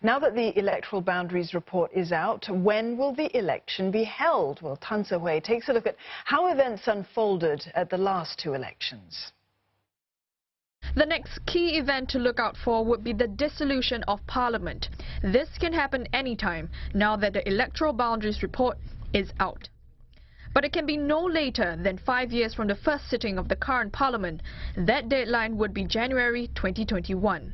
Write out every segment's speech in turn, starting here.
Now that the electoral boundaries report is out, when will the election be held? Well, Tan Se-Hui takes a look at how events unfolded at the last two elections. The next key event to look out for would be the dissolution of Parliament. This can happen anytime now that the electoral boundaries report is out. But it can be no later than 5 years from the first sitting of the current Parliament. That deadline would be January 2021.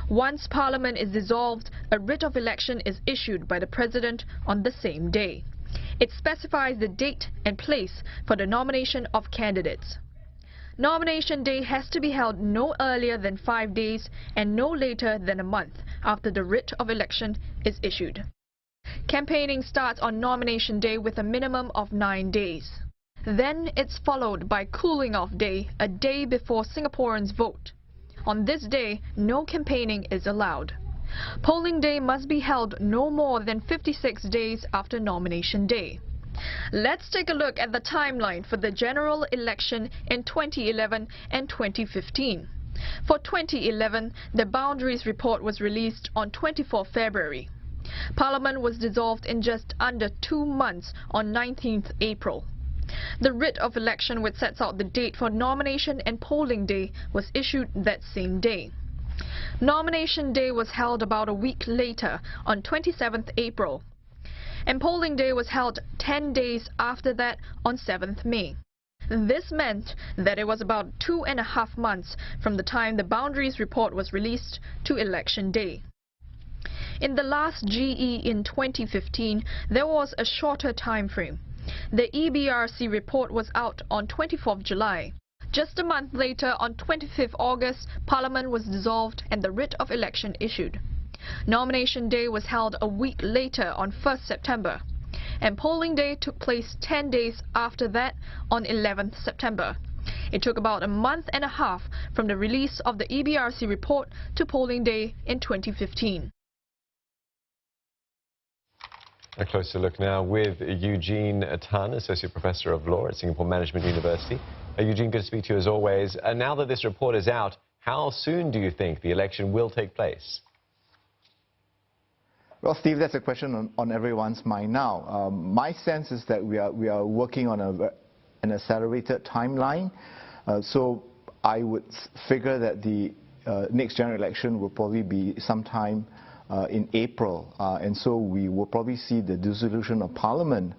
Once Parliament is dissolved, a writ of election is issued by the President on the same day. It specifies the date and place for the nomination of candidates. Nomination day has to be held no earlier than 5 days and no later than a month after the writ of election is issued. Campaigning starts on nomination day with a minimum of 9 days. Then it's followed by cooling off day, a day before Singaporeans vote. On this day, no campaigning is allowed. Polling day must be held no more than 56 days after nomination day. Let's take a look at the timeline for the general election in 2011 and 2015. For 2011, the boundaries report was released on 24 February. Parliament was dissolved in just under 2 months on 19th April. The writ of election, which sets out the date for nomination and polling day, was issued that same day. Nomination day was held about a week later on 27th April. And polling day was held 10 days after that on 7th May. This meant that it was about 2.5 months from the time the boundaries report was released to election day. In the last GE in 2015, there was a shorter time frame. The EBRC report was out on 24th July. Just a month later, on 25th August, Parliament was dissolved and the writ of election issued. Nomination day was held a week later on 1st September, and polling day took place 10 days after that on 11th September. It took about a month and a half from the release of the EBRC report to polling day in 2015. A closer look now with Eugene Tan, Associate Professor of Law at Singapore Management University. Eugene, good to speak to you as always. Now that this report is out, how soon do you think the election will take place? Well, Steve, that's a question on everyone's mind now. My sense is that we are working on an accelerated timeline. So I would figure that the next general election will probably be sometime in April. And so we will probably see the dissolution of Parliament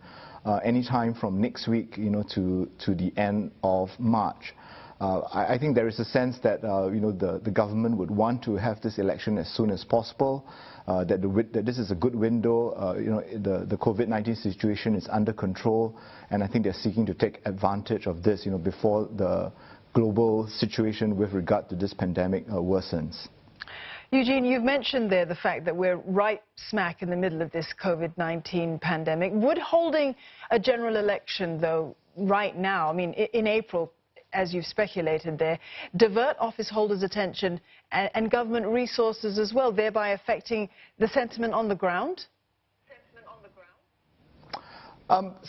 anytime from next week, to the end of March. I think there is a sense that the government would want to have this election as soon as possible. That this is a good window. The COVID-19 situation is under control, and I think they're seeking to take advantage of this, before the global situation with regard to this pandemic worsens. Eugene, you've mentioned there the fact that we're right smack in the middle of this COVID-19 pandemic. Would holding a general election, though, right now, I mean, in April, as you've speculated there, divert office holders' attention and government resources as well, thereby affecting the sentiment on the ground?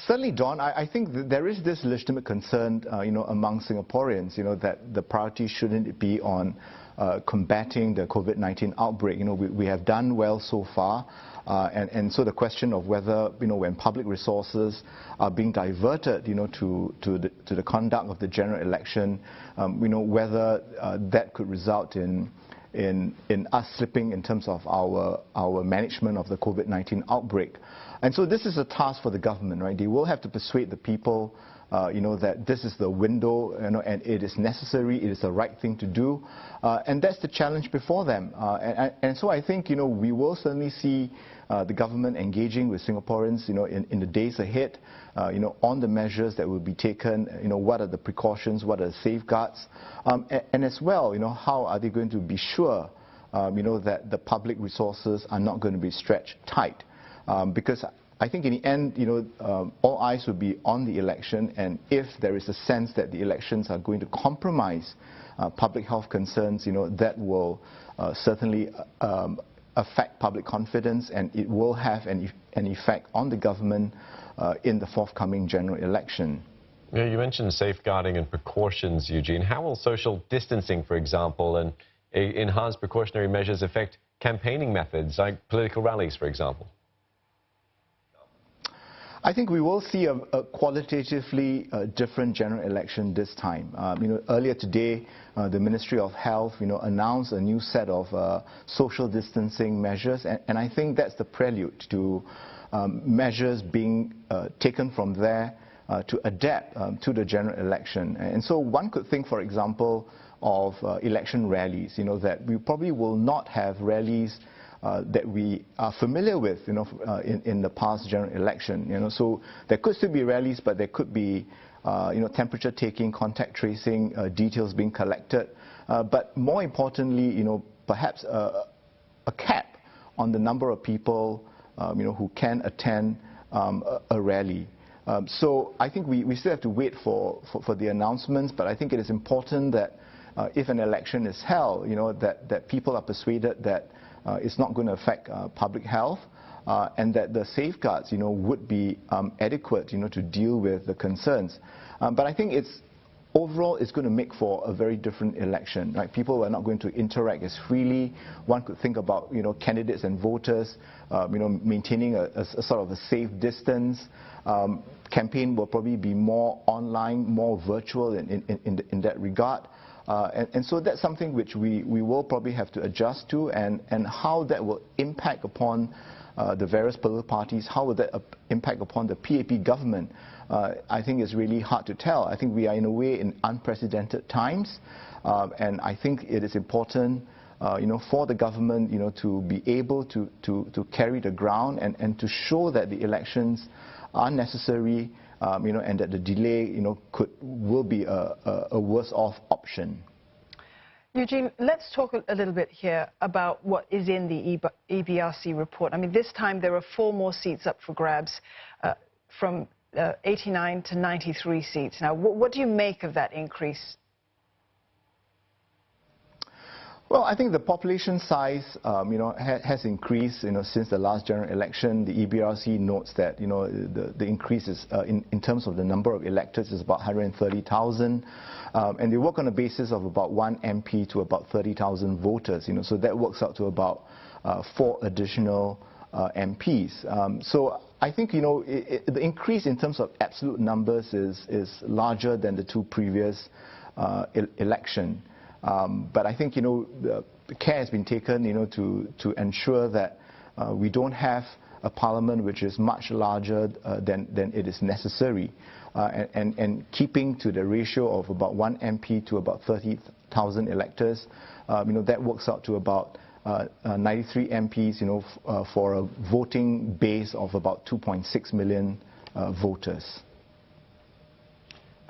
Certainly, Don, I think that there is this legitimate concern, among Singaporeans, that the priority shouldn't be on combating the COVID-19 outbreak. We have done well so far, and so the question of whether, when public resources are being diverted, to the conduct of the general election, whether that could result in us slipping in terms of our management of the COVID-19 outbreak. And so this is a task for the government, right? They will have to persuade the people, that this is the window, and it is necessary, it is the right thing to do, and that's the challenge before them. And so I think, we will certainly see the government engaging with Singaporeans, in the days ahead, on the measures that will be taken, what are the precautions, what are the safeguards, and as well, how are they going to be sure, that the public resources are not going to be stretched tight. Because I think in the end, all eyes will be on the election, and if there is a sense that the elections are going to compromise public health concerns, that will certainly affect public confidence, and it will have an effect on the government in the forthcoming general election. Yeah, you mentioned safeguarding and precautions, Eugene. How will social distancing, for example, and enhanced precautionary measures affect campaigning methods, like political rallies, for example? I think we will see a qualitatively different general election this time. Earlier today, the Ministry of Health, announced a new set of social distancing measures, and I think that's the prelude to measures being taken from there to adapt to the general election. And so one could think, for example, of election rallies, that we probably will not have rallies that we are familiar with, in the past general election. So there could still be rallies, but there could be, temperature taking, contact tracing, details being collected. But more importantly, perhaps a cap on the number of people, who can attend a rally. So I think we still have to wait for the announcements, but I think it is important that if an election is held, that people are persuaded that it's not going to affect public health, and that the safeguards, would be adequate, to deal with the concerns. But I think overall, it's going to make for a very different election. Right? People are not going to interact as freely. One could think about, candidates and voters, maintaining a sort of a safe distance. Campaign will probably be more online, more virtual in that regard. And so that's something which we will probably have to adjust to, and how that will impact upon the various political parties, how will that impact upon the PAP government, I think is really hard to tell. I think we are in a way in unprecedented times, and I think it is important for the government to be able to carry the ground and to show that the elections are necessary, and that the delay will be a worse off option. Eugene, let's talk a little bit here about what is in the EBRC report. I mean, this time there are 4 more seats up for grabs, from 89 to 93 seats. Now, what do you make of that increase? Well, I think the population size, has increased, since the last general election. The EBRC notes that, the increase is, in terms of the number of electors, is about 130,000. And they work on a basis of about 1 MP to about 30,000 voters, so that works out to about 4 additional MPs. So I think, the increase in terms of absolute numbers is larger than the 2 previous elections. But I think, the care has been taken, to ensure that we don't have a parliament which is much larger than it is necessary, and keeping to the ratio of about 1 MP to about 30,000 electors, that works out to about 93 MPs, for a voting base of about 2.6 million voters.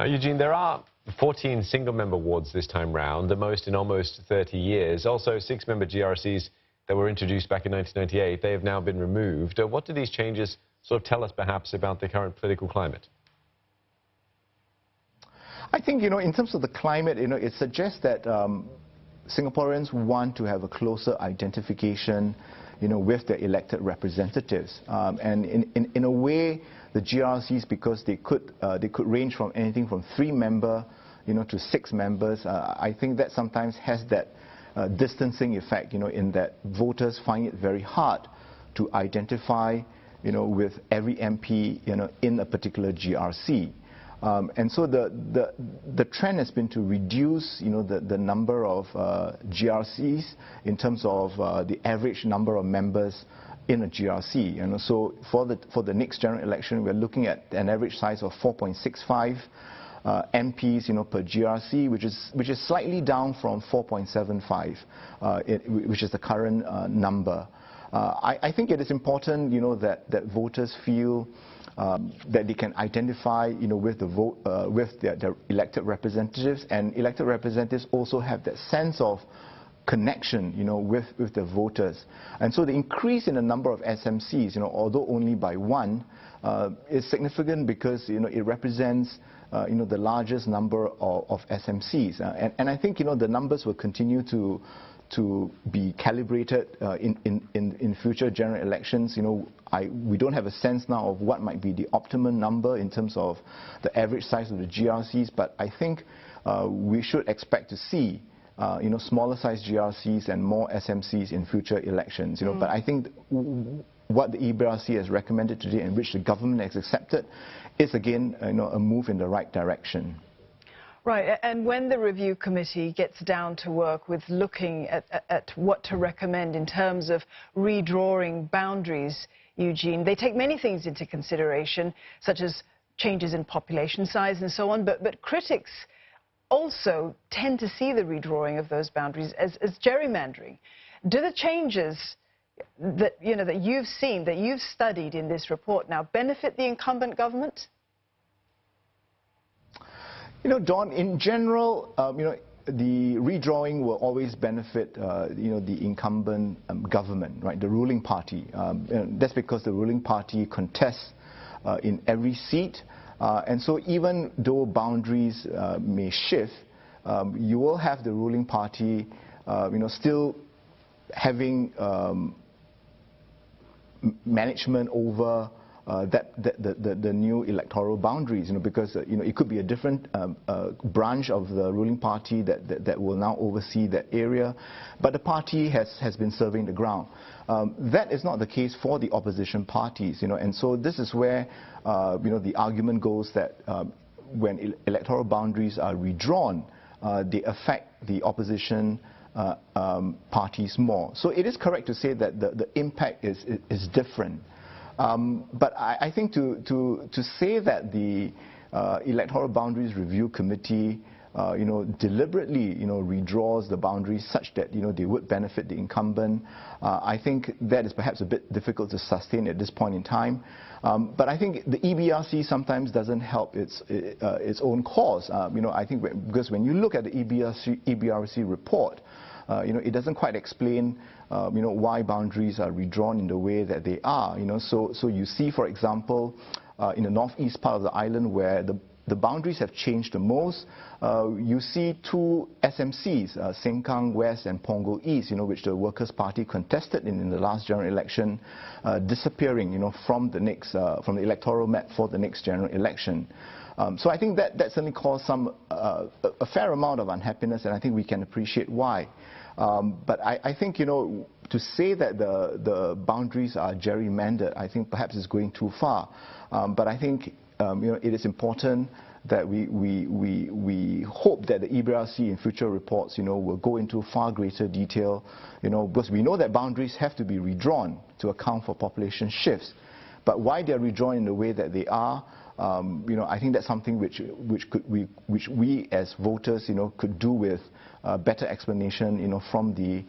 Eugene, there are 14 single-member wards this time round, the most in almost 30 years. Also, 6-member GRCs that were introduced back in 1998, they have now been removed. What do these changes sort of tell us, perhaps, about the current political climate? I think, in terms of the climate, it suggests that Singaporeans want to have a closer identification, with their elected representatives. And in a way, the GRCs, because they could range from anything from 3-member, to 6 members. I think that sometimes has that distancing effect, in that voters find it very hard to identify, with every MP, in a particular GRC. And so the trend has been to reduce, the number of GRCs in terms of the average number of members in a GRC. So for the next general election, we're looking at an average size of 4.65 MPs, per GRC, which is slightly down from 4.75, which is the current number. I think it is important, that voters feel that they can identify, with the vote, with their elected representatives, and elected representatives also have that sense of connection, with the voters. And so the increase in the number of SMCs, although only by 1, is significant because, it represents, the largest number of SMCs. And I think, the numbers will continue to be calibrated in future general elections. We don't have a sense now of what might be the optimum number in terms of the average size of the GRCs, but I think we should expect to see smaller size GRCs and more SMCs in future elections. But I think what the EBRC has recommended today, and which the government has accepted, is again a move in the right direction. Right, and when the review committee gets down to work with looking at what to recommend in terms of redrawing boundaries, Eugene, they take many things into consideration, such as changes in population size and so on, but critics also tend to see the redrawing of those boundaries as gerrymandering. Do the changes that, that you've seen, that you've studied in this report now, benefit the incumbent government? Dawn, in general, the redrawing will always benefit, the incumbent government, right, the ruling party. That's because the ruling party contests in every seat. And so even though boundaries may shift, you will have the ruling party, still having management over the new electoral boundaries, because it could be a different branch of the ruling party that will now oversee that area, but the party has been serving the ground. That is not the case for the opposition parties, and so this is where the argument goes that when electoral boundaries are redrawn, they affect the opposition parties more. So it is correct to say that the impact is different. But I think to say that the Electoral Boundaries Review Committee, deliberately, redraws the boundaries such that, they would benefit the incumbent, I think that is perhaps a bit difficult to sustain at this point in time. But I think the EBRC sometimes doesn't help its own cause. I think because when you look at the EBRC report, it doesn't quite explain, why boundaries are redrawn in the way that they are. So you see, for example, in the northeast part of the island where the boundaries have changed the most, you see two SMCs, Sengkang West and Punggol East, which the Workers' Party contested in the last general election, disappearing, from the electoral map for the next general election. So I think that certainly caused a fair amount of unhappiness, and I think we can appreciate why. But I think, to say that the boundaries are gerrymandered, I think perhaps is going too far. But I think, it is important that we hope that the EBRC in future reports, will go into far greater detail, because we know that boundaries have to be redrawn to account for population shifts. But why they are redrawn in the way that they are, I think that's something which we as voters, could do with better explanation, from the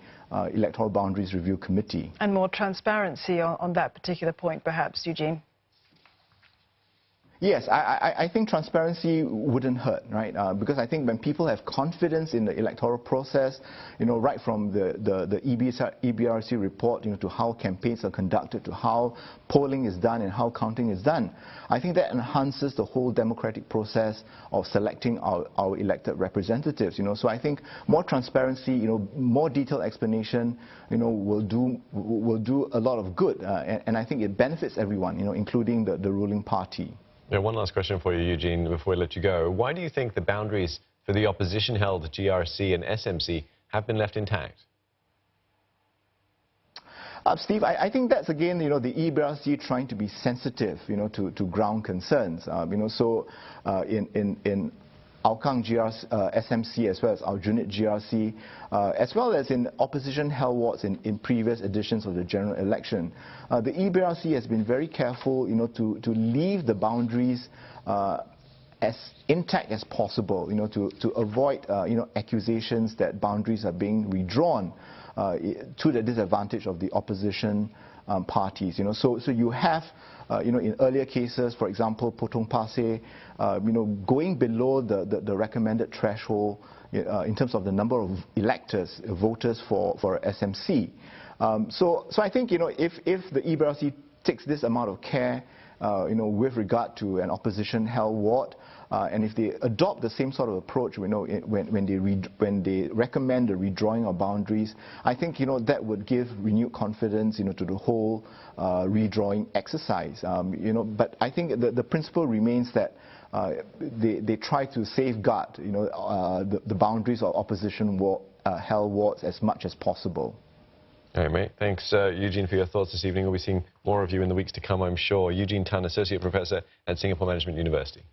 Electoral Boundaries Review Committee. And more transparency on that particular point, perhaps, Eugene? Yes, I think transparency wouldn't hurt, right? Because I think when people have confidence in the electoral process, right from the EBRC report, to how campaigns are conducted, to how polling is done and how counting is done, I think that enhances the whole democratic process of selecting our elected representatives. So I think more transparency, more detailed explanation, will do a lot of good, and I think it benefits everyone, including the ruling party. Yeah, one last question for you, Eugene, before we let you go. Why do you think the boundaries for the opposition-held GRC and SMC have been left intact? Steve, I think that's again, the EBRC trying to be sensitive, to ground concerns. So in Hougang SMC as well as Aljunied GRC, as well as in opposition-held wards in previous editions of the general election. The EBRC has been very careful, to leave the boundaries as intact as possible, to avoid, accusations that boundaries are being redrawn to the disadvantage of the opposition parties. So you have, in earlier cases, for example, Potong Pasir, going below the recommended threshold in terms of the number of electors, voters for SMC. So I think, if the EBRC takes this amount of care, with regard to an opposition-held ward, and if they adopt the same sort of approach, when they recommend the redrawing of boundaries, I think, that would give renewed confidence, to the whole redrawing exercise. But I think the principle remains that they try to safeguard, the boundaries of opposition health wards as much as possible. All right, mate. Thanks, Eugene, for your thoughts this evening. We'll be seeing more of you in the weeks to come, I'm sure. Eugene Tan, Associate Professor at Singapore Management University.